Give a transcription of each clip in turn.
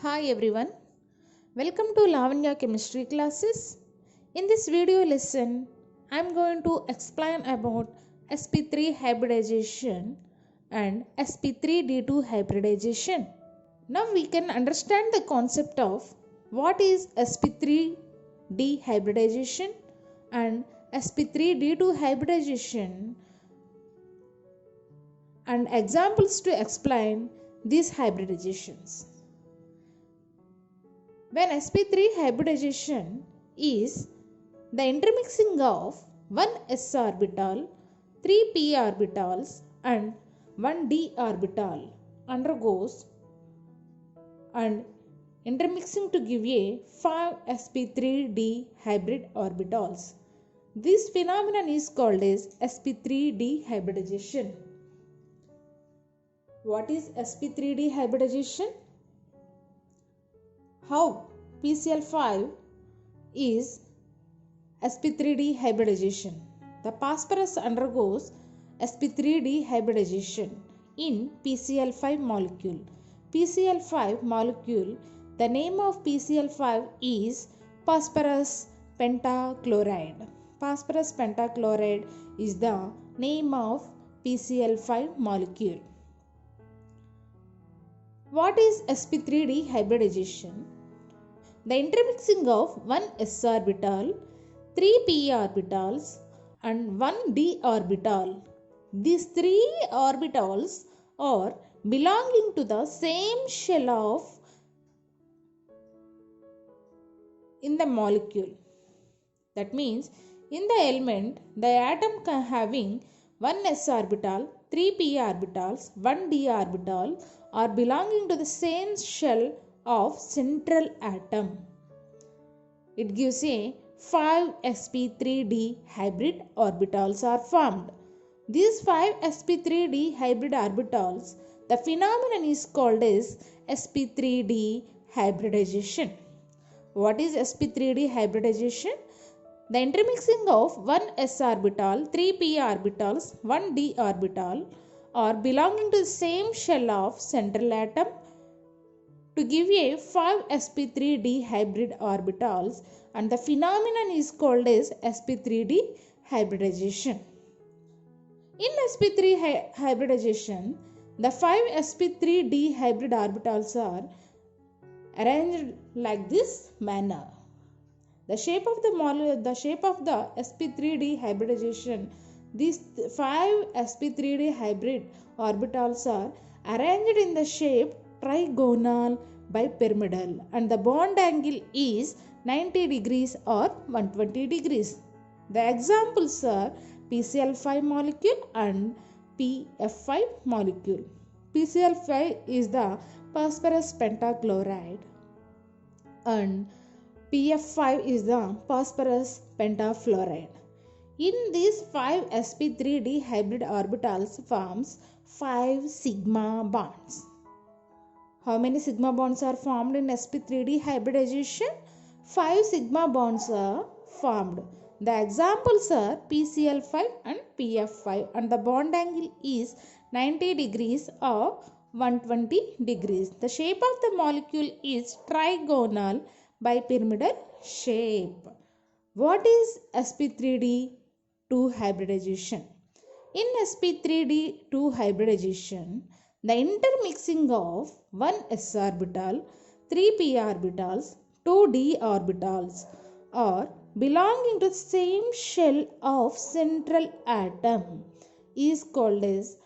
Hi everyone, welcome to Lavanya chemistry classes. In this video lesson, I am going to explain about sp3 hybridization and sp3d2 hybridization. Now we can understand the concept of what is sp3d hybridization and sp3d2 hybridization and examples to explain these hybridizations. When sp3 hybridization is the intermixing of one s orbital, three p orbitals and one d orbital undergoes and intermixing to give a 5 sp3d hybrid orbitals. This phenomenon is called as sp3d hybridization. What is sp3d hybridization? How PCl5 is sp3d hybridization. The phosphorus undergoes sp3d hybridization in PCl5 molecule. PCl5 molecule, the name of PCl5 is phosphorus pentachloride. Phosphorus pentachloride is the name of PCl5 molecule. What is sp3d hybridization? The intermixing of one s orbital, three p orbitals and one d orbital. These three orbitals are belonging to the same shell of in the molecule. That means in the element, the atom having one s orbital, three p orbitals, one d orbital are belonging to the same shell of central atom. It gives a 5 sp3d hybrid orbitals are formed. These 5 sp3d hybrid orbitals, the phenomenon is called as sp3d hybridization. What is sp3d hybridization? The intermixing of one s orbital, three p orbitals, one d orbital are belonging to the same shell of central atom to give a 5 sp3d hybrid orbitals, and the phenomenon is called as sp3d hybridization. In sp3 hybridization, the 5 sp3d hybrid orbitals are arranged like this manner. The shape of the sp3d hybridization, these 5 sp3d hybrid orbitals are arranged in the shape trigonal bipyramidal and the bond angle is 90 degrees or 120 degrees. The examples are PCl5 molecule and PF5 molecule. PCl5 is the phosphorus pentachloride and PF5 is the phosphorus pentafluoride. In these 5 sp3d hybrid orbitals forms 5 sigma bonds. How many sigma bonds are formed in sp3d hybridization? 5 sigma bonds are formed. The examples are PCl5 and PF5 and the bond angle is 90 degrees or 120 degrees. The shape of the molecule is trigonal bipyramidal shape. What is sp3d2 hybridization? In sp3d2 hybridization, the intermixing of one s orbital, three p orbitals, two d orbitals are belonging to the same shell of central atom is called as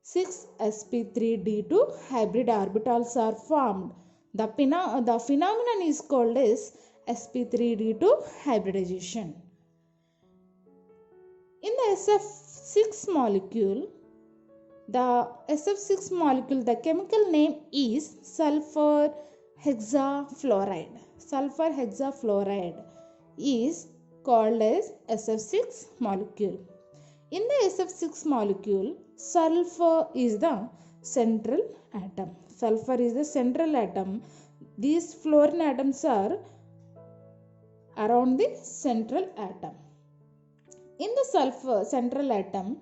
6 sp3d2 hybrid orbitals are formed. The phenomenon is called as sp3d2 hybridization. In the SF6 molecule, the chemical name is sulfur hexafluoride. Sulfur hexafluoride is called as SF6 molecule. In the SF6 molecule, sulfur is the central atom. Sulfur is the central atom. These fluorine atoms are around the central atom. In the sulfur central atom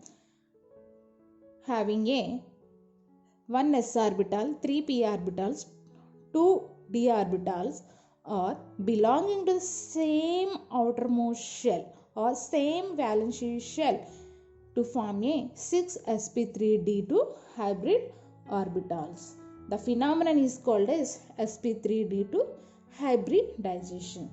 having a 1 s orbital, 3 p orbitals, 2 d orbitals are belonging to the same outermost shell or same valency shell to form a 6sp3d2 hybrid orbitals. The phenomenon is called as sp3d2 hybridization.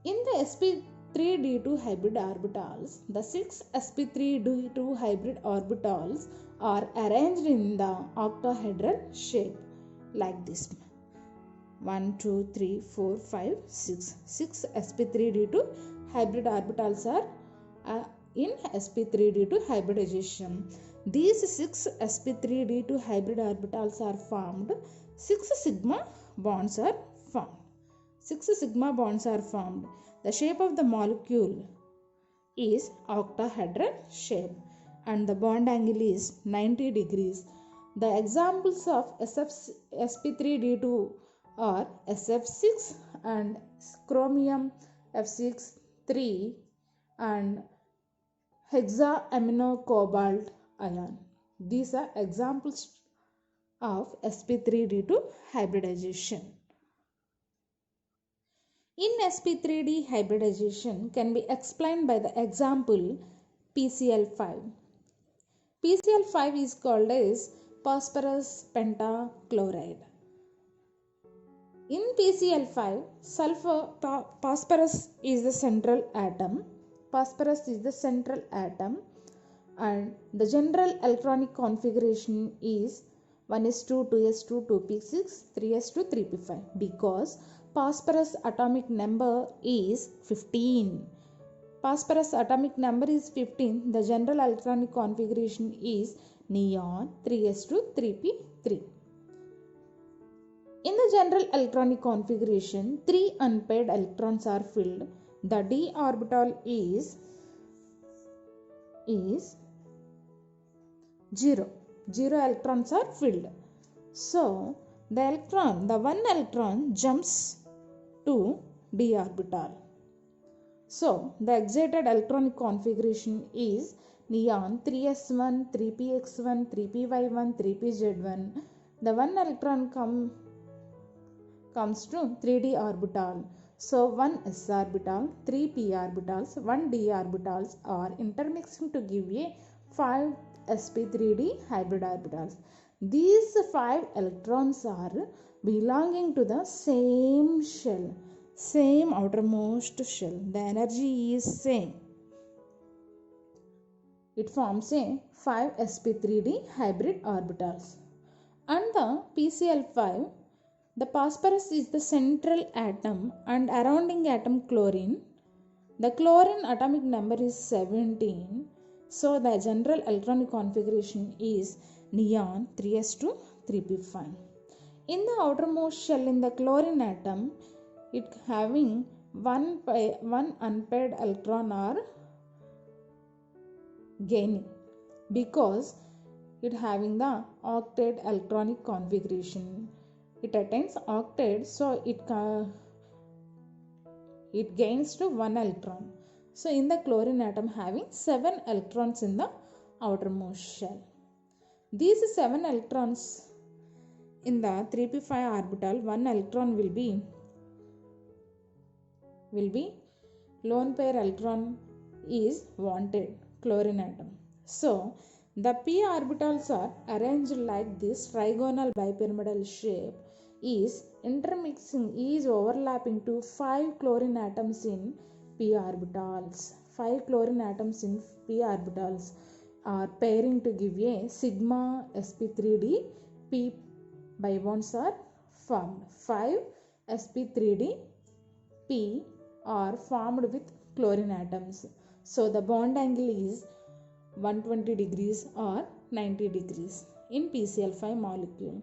In the sp3d2 hybrid orbitals, the 6 sp3d2 hybrid orbitals are arranged in the octahedral shape like this: 1 2 3 4 5 6. 6 sp3d2 hybrid orbitals are in sp3d2 hybridization. These 6 sp3d2 hybrid orbitals are formed. 6 sigma bonds are formed. 6 sigma bonds are formed. The shape of the molecule is octahedral shape and the bond angle is 90 degrees. The examples of sp3d2 are SF6 and chromium F6 3 and hexaminocobalt ion. These are examples of sp3d2 hybridization. In sp3d hybridization can be explained by the example PCl5. PCl5 is called as phosphorus pentachloride. In PCl5, phosphorus is the central atom. Phosphorus is the central atom and the general electronic configuration is 1s2, 2s2, 2p6, 3s2, 3p5 because phosphorus atomic number is 15. Phosphorus atomic number is 15. The general electronic configuration is neon 3s2, 3p3. In the general electronic configuration, 3 unpaired electrons are filled. The d orbital is 0. 0 electrons are filled. So, the one electron jumps to d orbital. So, the excited electronic configuration is neon 3s1, 3px1, 3py1, 3pz1. The one electron comes to 3d orbital. So 1 s orbital, 3 p orbitals, 1 d orbitals are intermixing to give a 5 sp3d hybrid orbitals. These 5 electrons are belonging to the same shell, same outermost shell. The energy is same. It forms a 5 sp3d hybrid orbitals. And the PCl5, the phosphorus is the central atom and surrounding atom chlorine. The chlorine atomic number is 17. So the general electronic configuration is neon 3s2, 3p5. In the outermost shell in the chlorine atom, it having one unpaired electron are gaining because it having the octet electronic configuration. It attains octet, so it gains to 1 electron. So in the chlorine atom having 7 electrons in the outermost shell. These 7 electrons in the 3p5 orbital, 1 electron will be lone pair electron is wanted chlorine atom. So the p orbitals are arranged like this trigonal bipyramidal shape is intermixing is overlapping to 5 chlorine atoms in p orbitals. 5 chlorine atoms in p orbitals are pairing to give a sigma sp3d p bibonds are formed. 5 sp3d p are formed with chlorine atoms. So the bond angle is 120 degrees or 90 degrees in PCl5 molecule.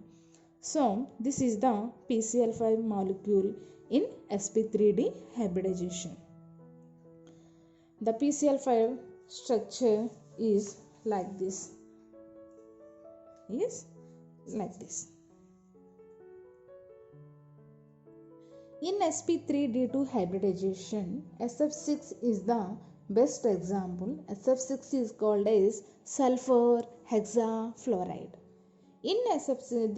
So this is the PCl5 molecule in sp3d hybridization. The PCl5 structure is like this. In sp3d2 hybridization, SF6 is the best example. SF6 is called as sulfur hexafluoride. In SF6,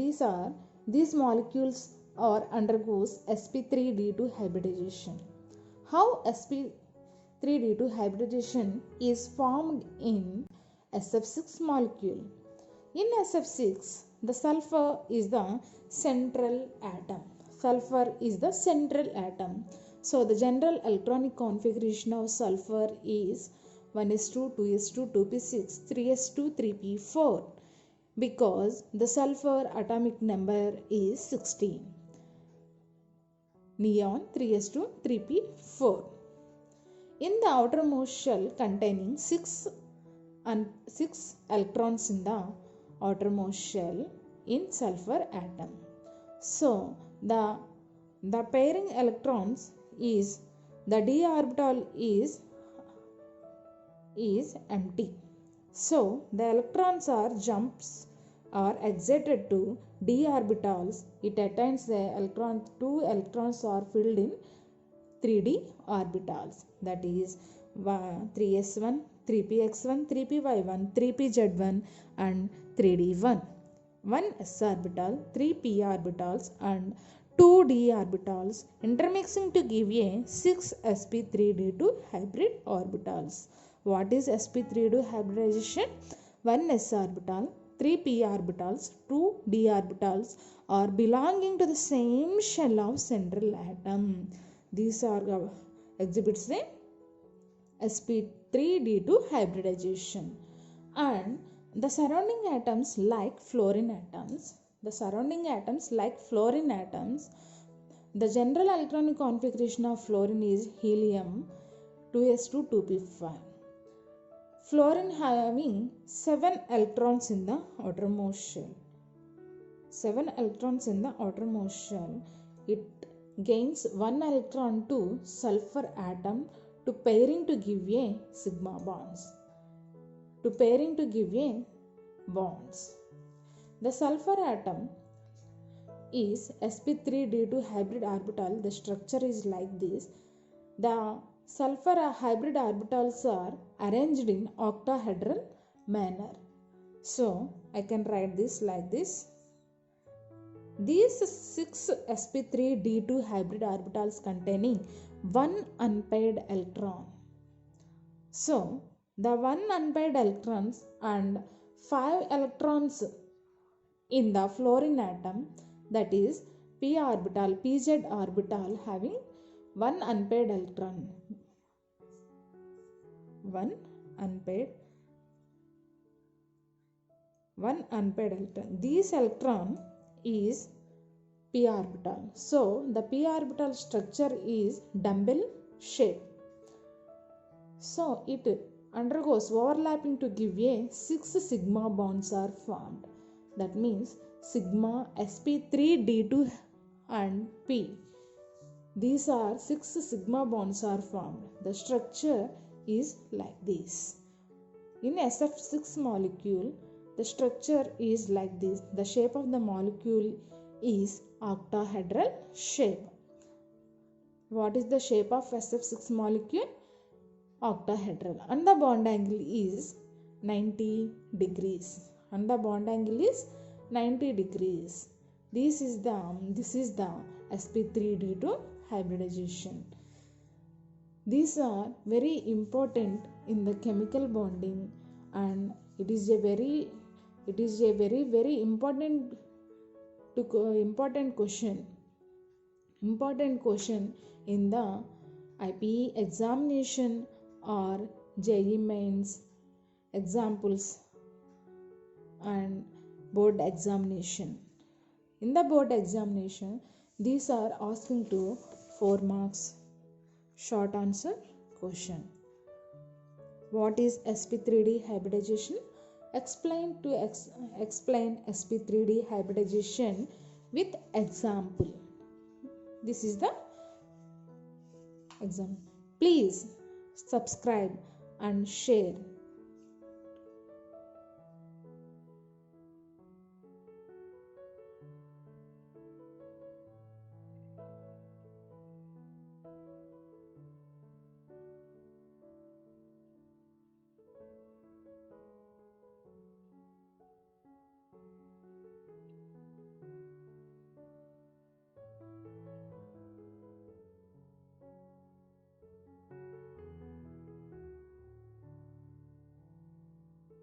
these molecules or undergoes sp3d2 hybridization. How sp3d2 hybridization is formed in SF6 molecule? In SF6, the sulfur is the central atom. Sulfur is the central atom. So the general electronic configuration of sulfur is 1s2, 2s2, 2p6, 3s2, 3p4 because the sulfur atomic number is 16. Neon 3s2, 3p4. In the outermost shell containing 6 electrons in the outermost shell in sulfur atom. So the pairing electrons is the d orbital is empty. So the electrons are jumps or excited to d orbitals. It attains the electron. 2 electrons are filled in 3d orbitals, that is 3s1, 3px1, 3py1, 3pz1 and 3d1. 1 s orbital, 3 p orbitals and 2 d orbitals intermixing to give a 6 sp3d2 hybrid orbitals. What is sp3d2 hybridization? 1 s orbital, 3 p orbitals, 2 d orbitals are belonging to the same shell of central atom. These are exhibits the sp3d2 hybridization. And the surrounding atoms like fluorine atoms, the general electronic configuration of fluorine is helium 2s2 2p5. Fluorine having 7 electrons in the outermost shell. 7 electrons in the outermost shell. It gains 1 electron to sulfur atom to pairing to give a sigma bonds. The sulfur atom is sp3d2 hybrid orbital. The structure is like this. The sulfur hybrid orbitals are arranged in octahedral manner. So I can write this like this. These 6 sp3d2 hybrid orbitals containing 1 unpaired electron. So the 1 unpaired electrons and 5 electrons in the fluorine atom, that is p orbital, pz orbital having 1 unpaired electron. 1 unpaired electron. This electron is p orbital. So the p orbital structure is dumbbell shape. So it undergoes overlapping to give a 6 sigma bonds are formed. That means sigma sp3d2 and p. These are 6 sigma bonds are formed. The structure is like this. In SF6 molecule, the structure is like this. The shape of the molecule is octahedral shape. What is the shape of SF6 molecule? Octahedral. And the bond angle is 90 degrees. This is the sp3d2 hybridization. These are very important in the chemical bonding, and it is a very important question in the IPE examination or JEE mains examples and board examination. In the board examination, these are asking to 4 marks short answer question. What is sp3d hybridization? Explain sp3d hybridization with example. This is the example. Please subscribe and share